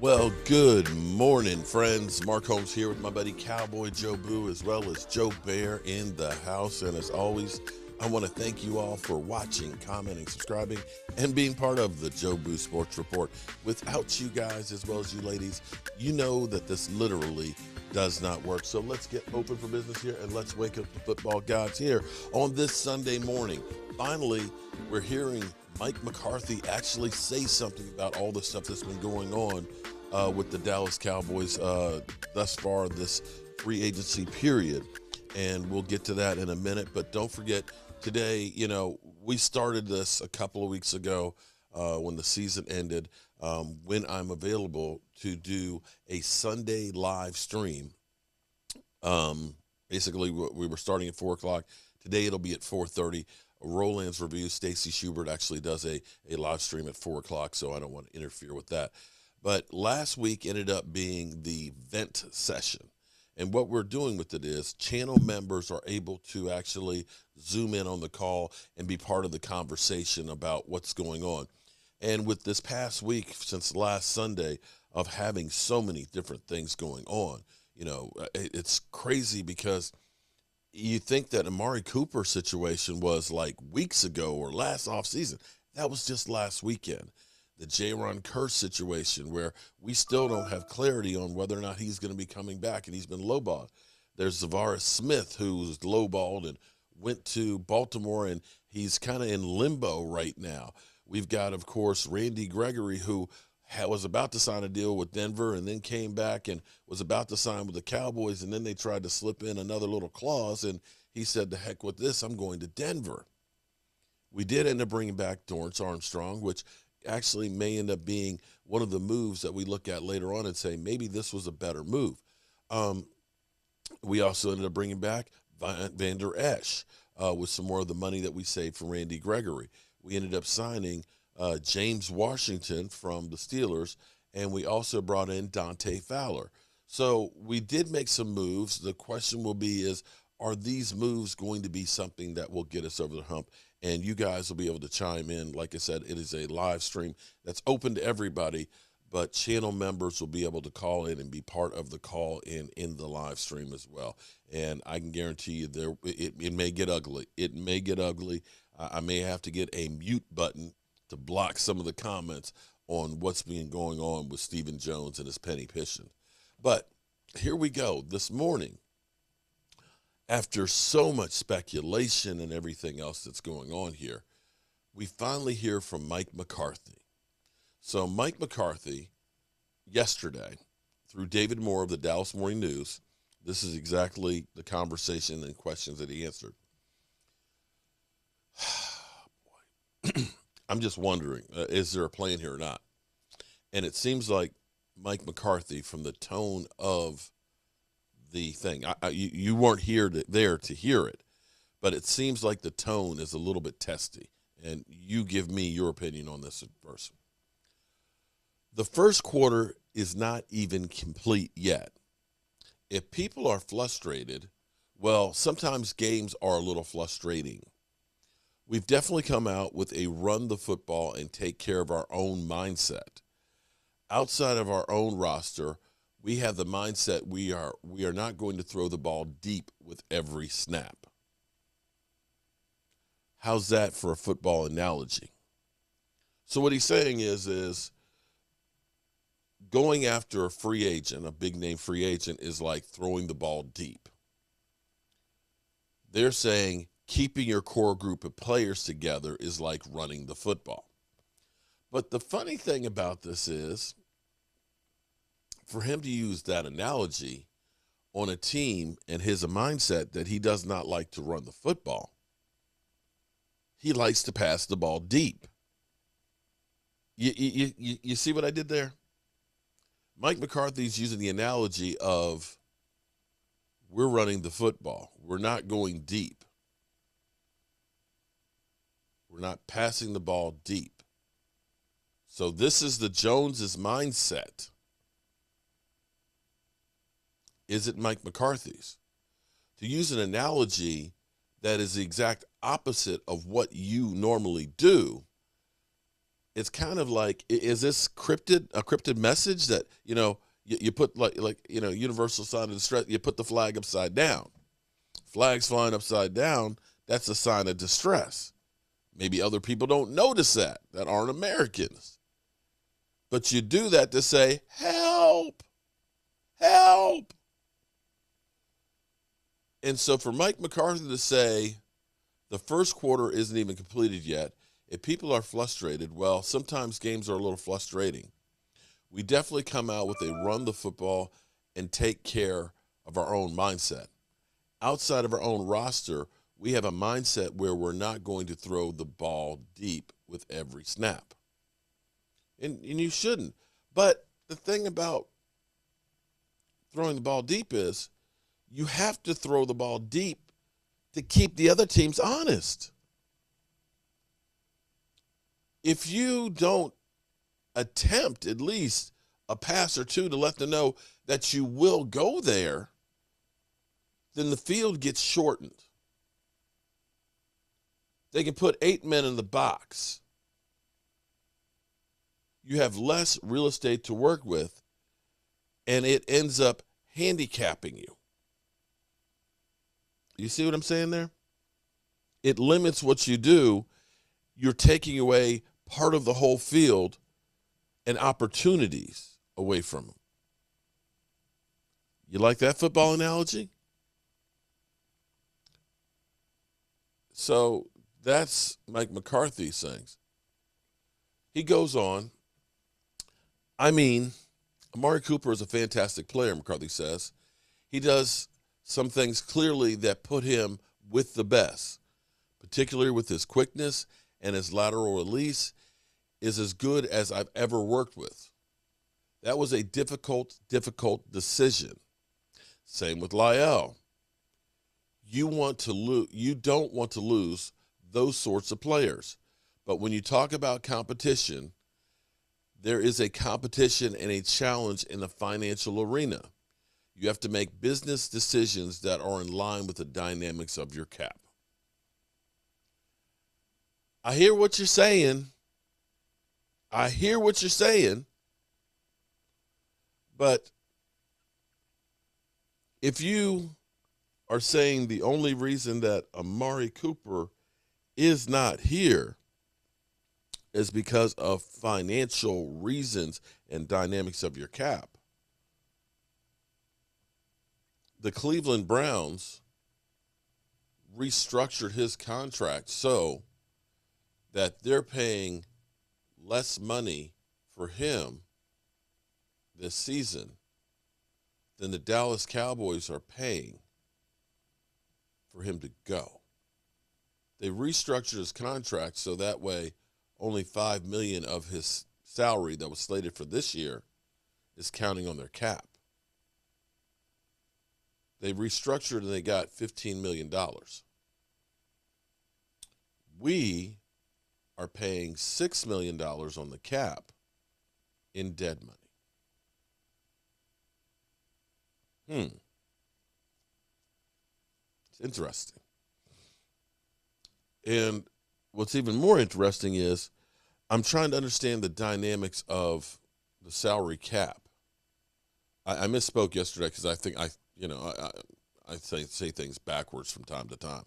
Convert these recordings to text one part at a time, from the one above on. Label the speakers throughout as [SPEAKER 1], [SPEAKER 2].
[SPEAKER 1] Well, good morning, friends. Mark Holmes here with my buddy Cowboy Joe Boo, as well as Joe Bear in the house. And as always, I want to thank you all for watching, commenting, subscribing, and being part of the Joe Boo Sports Report. Without you guys, as well as you ladies, you know that this literally does not work. So let's get open for business here and let's wake up the football gods here on this Sunday morning. Finally, we're hearing Mike McCarthy actually say something about all the stuff that's been going on with the Dallas Cowboys thus far this free agency period. And we'll get to that in a minute. But don't forget, today, we started this a couple of weeks ago when the season ended, when I'm available to do a Sunday live stream. Basically, we were starting at 4 o'clock. Today, it'll be at 4:30. Roland's Review, Stacy Schubert actually does a live stream at 4 o'clock, so I don't want to interfere with that. But last week ended up being the vent session. And what we're doing with it is channel members are able to actually zoom in on the call and be part of the conversation about what's going on. And with this past week, since last Sunday, of having so many different things going on, it's crazy because you think that Amari Cooper situation was like weeks ago or last offseason. That was just last weekend. The J-Ron Curse situation, where we still don't have clarity on whether or not he's going to be coming back, and he's been lowballed. There's Zavaris Smith, who's lowballed and went to Baltimore, and he's kind of in limbo right now. We've got, of course, Randy Gregory, who was about to sign a deal with Denver and then came back and was about to sign with the Cowboys, and then they tried to slip in another little clause, and he said, "The heck with this, I'm going to Denver." We did end up bringing back Dorrance Armstrong, which actually may end up being one of the moves that we look at later on and say maybe this was a better move. We also ended up bringing back Van Der Esch with some more of the money that we saved from Randy Gregory. We ended up signing James Washington from the Steelers, and we also brought in Dante Fowler. So we did make some moves. The question will be are these moves going to be something that will get us over the hump? And you guys will be able to chime in. Like I said, it is a live stream that's open to everybody, but channel members will be able to call in and be part of the call in the live stream as well. And I can guarantee you it may get ugly. It may get ugly. I may have to get a mute button to block some of the comments on what's been going on with Stephen Jones and his penny pitching. But here we go. This morning, after so much speculation and everything else that's going on here, we finally hear from Mike McCarthy. So Mike McCarthy, yesterday, through David Moore of the Dallas Morning News, this is exactly the conversation and questions that he answered. I'm just wondering, is there a plan here or not? And it seems like Mike McCarthy, from the tone of the thing, you weren't there to hear it, but it seems like the tone is a little bit testy. And you give me your opinion on this first. The first quarter is not even complete yet. If people are frustrated, well, sometimes games are a little frustrating. We've definitely come out with a run the football and take care of our own mindset. Outside of our own roster, we have the mindset we are not going to throw the ball deep with every snap. How's that for a football analogy? So what he's saying is going after a free agent, a big-name free agent, is like throwing the ball deep. They're saying keeping your core group of players together is like running the football. But the funny thing about this is, for him to use that analogy on a team and his mindset that he does not like to run the football, he likes to pass the ball deep. You see what I did there? Mike McCarthy's using the analogy of we're running the football. We're not going deep. We're not passing the ball deep. So this is the Joneses mindset. Is it Mike McCarthy's? To use an analogy that is the exact opposite of what you normally do, it's kind of like, is this a cryptid message that, you put universal sign of distress, you put the flag upside down. Flags flying upside down, that's a sign of distress. Maybe other people don't notice that aren't Americans. But you do that to say, help, help. And so for Mike McCarthy to say the first quarter isn't even completed yet, if people are frustrated, well, sometimes games are a little frustrating. We definitely come out with a run the football and take care of our own mindset. Outside of our own roster, we have a mindset where we're not going to throw the ball deep with every snap. And you shouldn't. But the thing about throwing the ball deep is you have to throw the ball deep to keep the other teams honest. If you don't attempt at least a pass or two to let them know that you will go there, then the field gets shortened. They can put 8 men in the box. You have less real estate to work with, and it ends up handicapping you. You see what I'm saying there? It limits what you do. You're taking away part of the whole field and opportunities away from them. You like that football analogy? So that's Mike McCarthy's things. He goes on. I mean, Amari Cooper is a fantastic player, McCarthy says. He does some things clearly that put him with the best, particularly with his quickness and his lateral release is as good as I've ever worked with. That was a difficult decision. Same with Lyle. You don't want to lose those sorts of players. But when you talk about competition, there is a competition and a challenge in the financial arena. You have to make business decisions that are in line with the dynamics of your cap. I hear what you're saying. But if you are saying the only reason that Amari Cooper is not here is because of financial reasons and dynamics of your cap, the Cleveland Browns restructured his contract so that they're paying less money for him this season than the Dallas Cowboys are paying for him to go. They restructured his contract so that way only $5 million of his salary that was slated for this year is counting on their cap. They restructured and they got $15 million. We are paying $6 million on the cap in dead money. It's interesting. And what's even more interesting is I'm trying to understand the dynamics of the salary cap. I misspoke yesterday because I think I say things backwards from time to time.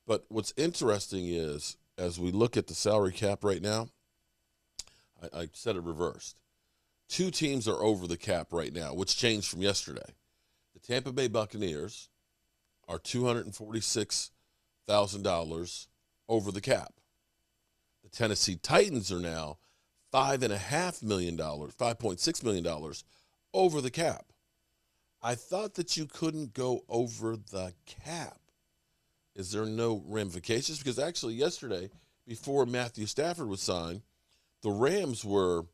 [SPEAKER 1] But what's interesting is as we look at the salary cap right now, I said it reversed. Two teams are over the cap right now, which changed from yesterday. The Tampa Bay Buccaneers are $246,000 over the cap. The Tennessee Titans are now $5.6 million over the cap. I thought that you couldn't go over the cap. Is there no ramifications? Because actually yesterday, before Matthew Stafford was signed, the Rams were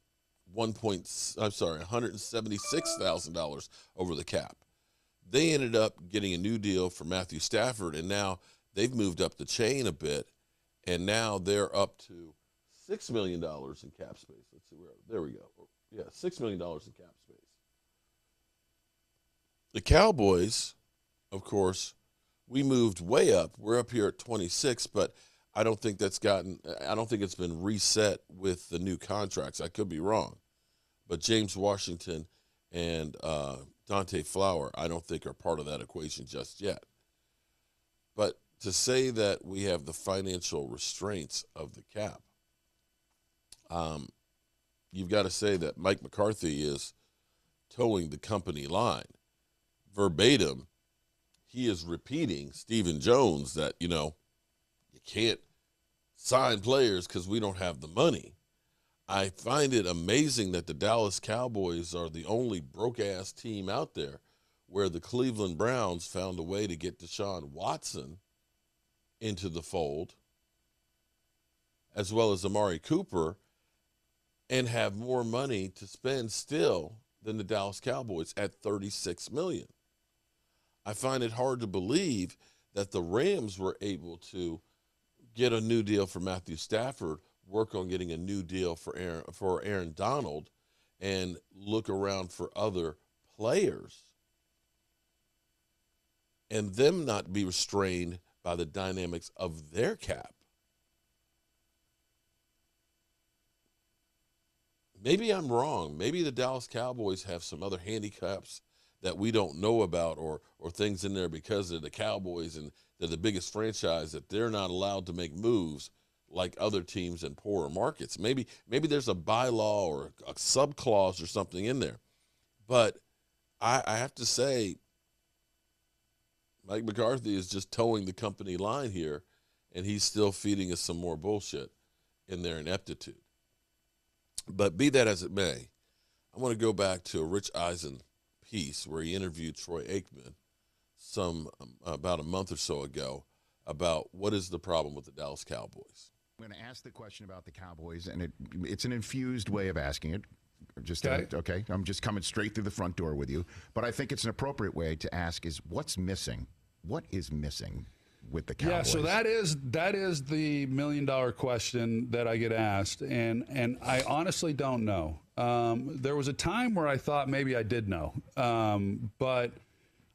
[SPEAKER 1] $176,000 over the cap. They ended up getting a new deal for Matthew Stafford, and now they've moved up the chain a bit, and now they're up to $6 million in cap space. Let's see where. There we go. Yeah, $6 million in cap space. The Cowboys, of course, we moved way up. We're up here at 26, but I don't think that's gotten. I don't think it's been reset with the new contracts. I could be wrong, but James Washington and Dante Flower, I don't think are part of that equation just yet. But to say that we have the financial restraints of the cap, you've got to say that Mike McCarthy is towing the company line. Verbatim, he is repeating Stephen Jones that, you can't sign players because we don't have the money. I find it amazing that the Dallas Cowboys are the only broke-ass team out there where the Cleveland Browns found a way to get Deshaun Watson into the fold, as well as Amari Cooper, and have more money to spend still than the Dallas Cowboys at $36 million. I find it hard to believe that the Rams were able to get a new deal for Matthew Stafford, work on getting a new deal for Aaron Donald, and look around for other players, and them not be restrained by the dynamics of their cap. Maybe I'm wrong. Maybe the Dallas Cowboys have some other handicaps that we don't know about, or things in there because they're the Cowboys and they're the biggest franchise, that they're not allowed to make moves like other teams in poorer markets. Maybe there's a bylaw or a subclause or something in there. But I have to say, Mike McCarthy is just towing the company line here, and he's still feeding us some more bullshit in their ineptitude. But be that as it may, I want to go back to a Rich Eisen piece where he interviewed Troy Aikman about a month or so ago about what is the problem with the Dallas Cowboys.
[SPEAKER 2] I'm going to ask the question about the Cowboys, and it's an infused way of asking it. Okay, I'm just coming straight through the front door with you. But I think it's an appropriate way to ask is what's missing? What is missing with the Cowboys?
[SPEAKER 3] Yeah, so that is the $1 million question that I get asked, and I honestly don't know. There was a time where I thought maybe I did know, but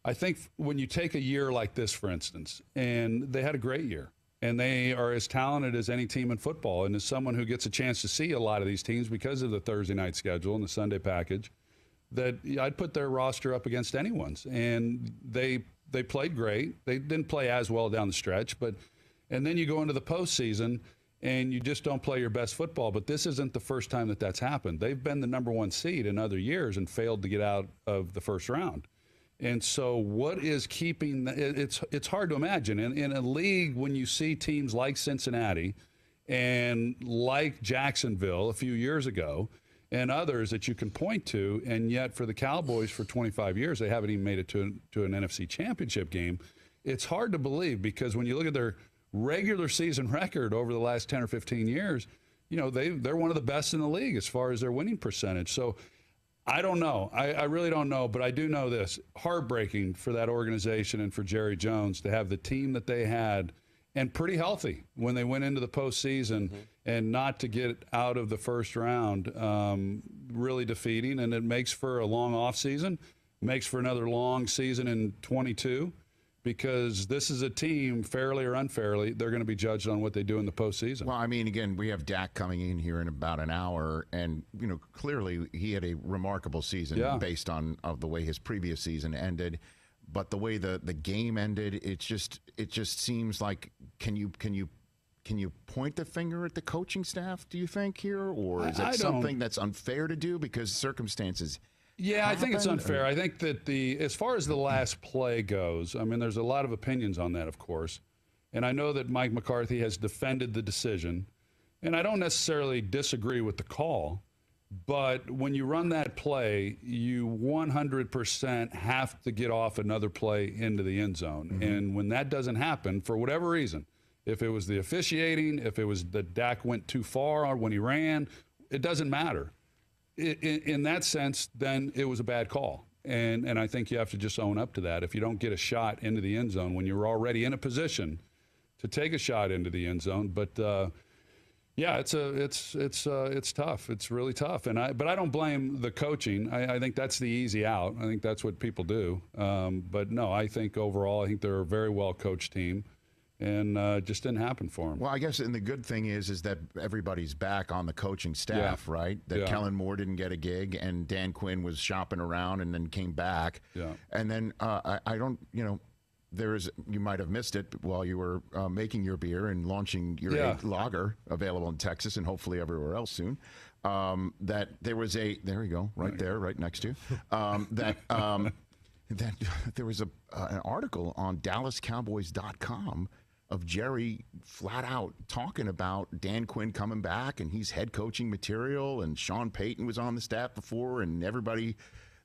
[SPEAKER 3] I think when you take a year like this, for instance, and they had a great year, and they are as talented as any team in football, and as someone who gets a chance to see a lot of these teams because of the Thursday night schedule and the Sunday package, that I'd put their roster up against anyone's, and they played great. They didn't play as well down the stretch, and then you go into the postseason and you just don't play your best football. But this isn't the first time that that's happened. They've been the number one seed in other years and failed to get out of the first round. And so what is keeping it's hard to imagine in a league when you see teams like Cincinnati and like Jacksonville a few years ago and others that you can point to, and yet for the Cowboys for 25 years they haven't even made it to an NFC championship game. It's hard to believe, because when you look at their regular season record over the last 10 or 15 years, they're one of the best in the league as far as their winning percentage. So I don't know. I really don't know, but I do know this. Heartbreaking for that organization and for Jerry Jones to have the team that they had, and pretty healthy when they went into the postseason, and not to get out of the first round, really defeating. And it makes for a long offseason, makes for another long season in 22, because this is a team, fairly or unfairly, they're going to be judged on what they do in the postseason.
[SPEAKER 2] Well, I mean, again, we have Dak coming in here in about an hour, and clearly he had a remarkable season based on the way his previous season ended. But the way the game ended, it just seems like can you point the finger at the coaching staff, do you think, here, or is it something that's unfair to do because circumstances?
[SPEAKER 3] Yeah, I think it's unfair. I think that as far as the last play goes, I mean, there's a lot of opinions on that, of course. And I know that Mike McCarthy has defended the decision, and I don't necessarily disagree with the call. But when you run that play, you 100% have to get off another play into the end zone. Mm-hmm. And when that doesn't happen, for whatever reason, if it was the officiating, if it was that Dak went too far when he ran, it doesn't matter. In that sense, then it was a bad call. And I think you have to just own up to that. If you don't get a shot into the end zone when you're already in a position to take a shot into the end zone. But yeah, it's tough. It's really tough. But I don't blame the coaching. I think that's the easy out. I think that's what people do. But no, I think overall, I think they're a very well coached team. and just didn't happen for him.
[SPEAKER 2] Well, I guess, and the good thing is that everybody's back on the coaching staff, right? That Kellen Moore didn't get a gig, and Dan Quinn was shopping around and then came back.
[SPEAKER 3] Yeah.
[SPEAKER 2] And then I don't, you might have missed it while you were making your beer and launching your egg lager, available in Texas and hopefully everywhere else soon. That there was there you go, right next to you. That there was an article on DallasCowboys.com of Jerry flat out talking about Dan Quinn coming back, and he's head coaching material, and Sean Payton was on the staff before, and everybody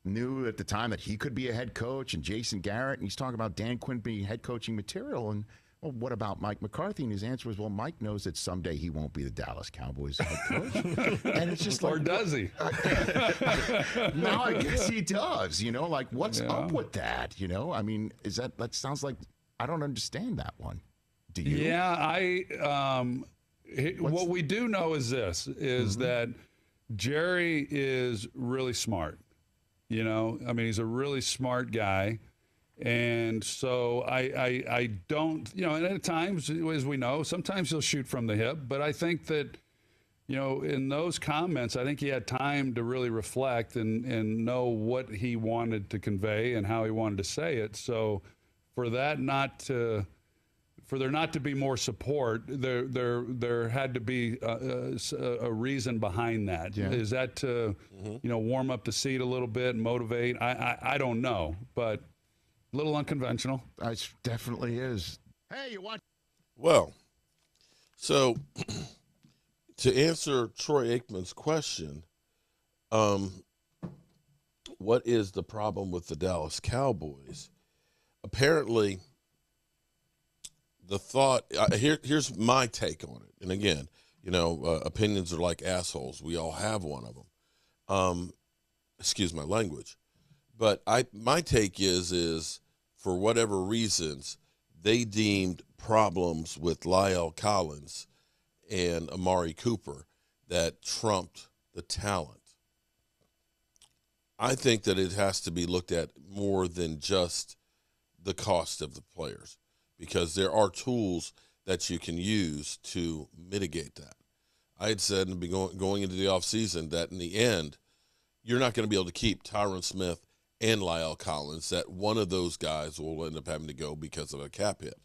[SPEAKER 2] knew at the time that he could be a head coach, and Jason Garrett, and he's talking about Dan Quinn being head coaching material. And well, what about Mike McCarthy? And his answer was, well, Mike knows that someday he won't be the Dallas Cowboys head coach. And it's just
[SPEAKER 3] or does he?
[SPEAKER 2] Now I guess he does. Like, what's up with that? I mean, that sounds like, I don't understand that one. Do you?
[SPEAKER 3] Yeah, what we do know is this, that Jerry is really smart. I mean, he's a really smart guy. And so I don't, and at times, as we know, sometimes he'll shoot from the hip. But I think that, in those comments, I think he had time to really reflect and know what he wanted to convey and how he wanted to say it. So for there not to be more support, there had to be a reason behind that. Yeah. Is that to, warm up the seat a little bit and motivate? I don't know, but a little unconventional.
[SPEAKER 2] It definitely is. Hey, you want?
[SPEAKER 1] Well, so to answer Troy Aikman's question, what is the problem with the Dallas Cowboys? Apparently, the thought here's my take on it. And again, opinions are like assholes. We all have one of them. Excuse my language. But my take is for whatever reasons, they deemed problems with La'el Collins and Amari Cooper that trumped the talent. I think that it has to be looked at more than just the cost of the players, because there are tools that you can use to mitigate that. I had said going into the offseason that in the end, you're not going to be able to keep Tyron Smith and La'el Collins, that one of those guys will end up having to go because of a cap hit.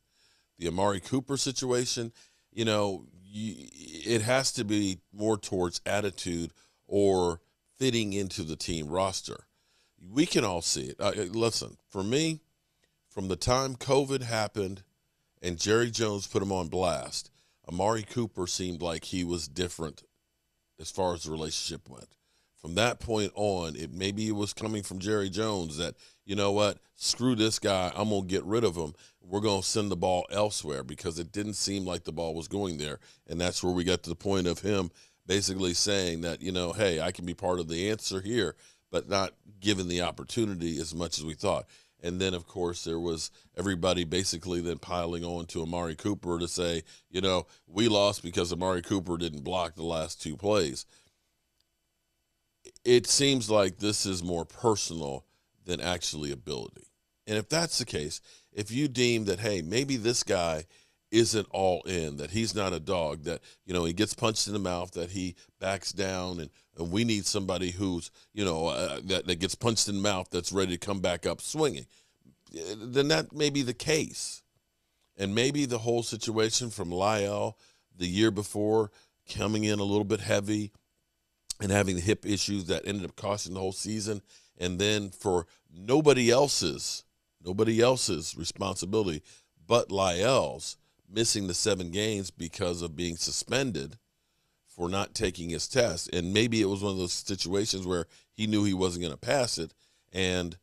[SPEAKER 1] The Amari Cooper situation, it has to be more towards attitude or fitting into the team roster. We can all see it. Listen, for me, from the time COVID happened and Jerry Jones put him on blast, Amari Cooper seemed like he was different as far as the relationship went. From that point on, maybe it was coming from Jerry Jones that, you know what, screw this guy, I'm going to get rid of him. We're going to send the ball elsewhere, because it didn't seem like the ball was going there. And that's where we got to the point of him basically saying that, hey, I can be part of the answer here, but not given the opportunity as much as we thought. And then, of course, there was everybody basically then piling on to Amari Cooper to say, we lost because Amari Cooper didn't block the last two plays. It seems like this is more personal than actually ability. And if that's the case, if you deem that, hey, maybe this guy isn't all in, that he's not a dog, that, he gets punched in the mouth, that he backs down, and we need somebody who's, that gets punched in the mouth that's ready to come back up swinging, then that may be the case. And maybe the whole situation from La'el the year before, coming in a little bit heavy and having the hip issues that ended up costing the whole season, and then for nobody else's responsibility but La'el's, missing the 7 games because of being suspended for not taking his test. And maybe it was one of those situations where he knew he wasn't going to pass it, and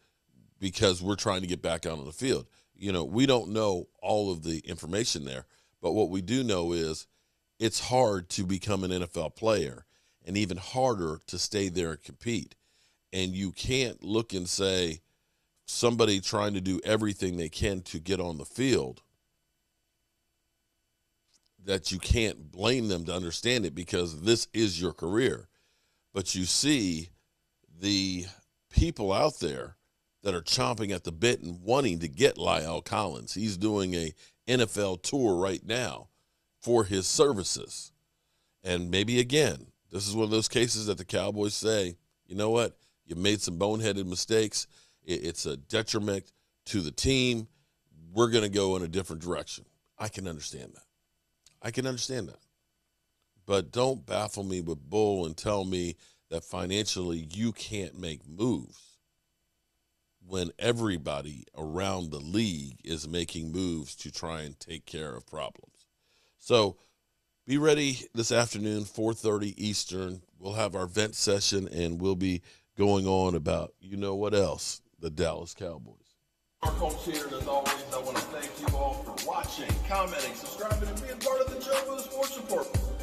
[SPEAKER 1] because we're trying to get back out on the field. We don't know all of the information there, but what we do know is it's hard to become an NFL player and even harder to stay there and compete. And you can't look and say somebody trying to do everything they can to get on the field, that you can't blame them to understand it, because this is your career. But you see the people out there that are chomping at the bit and wanting to get La'el Collins. He's doing a NFL tour right now for his services. And maybe, again, this is one of those cases that the Cowboys say, you know what, you made some boneheaded mistakes. It's a detriment to the team. We're going to go in a different direction. I can understand that. But don't baffle me with bull and tell me that financially you can't make moves when everybody around the league is making moves to try and take care of problems. So be ready this afternoon, 4:30 Eastern. We'll have our vent session, and we'll be going on about, you know what else, the Dallas Cowboys.
[SPEAKER 4] Our coach here, and as always, I want to thank you all for watching, commenting, subscribing, and being part of the Joe Boo Sports Report.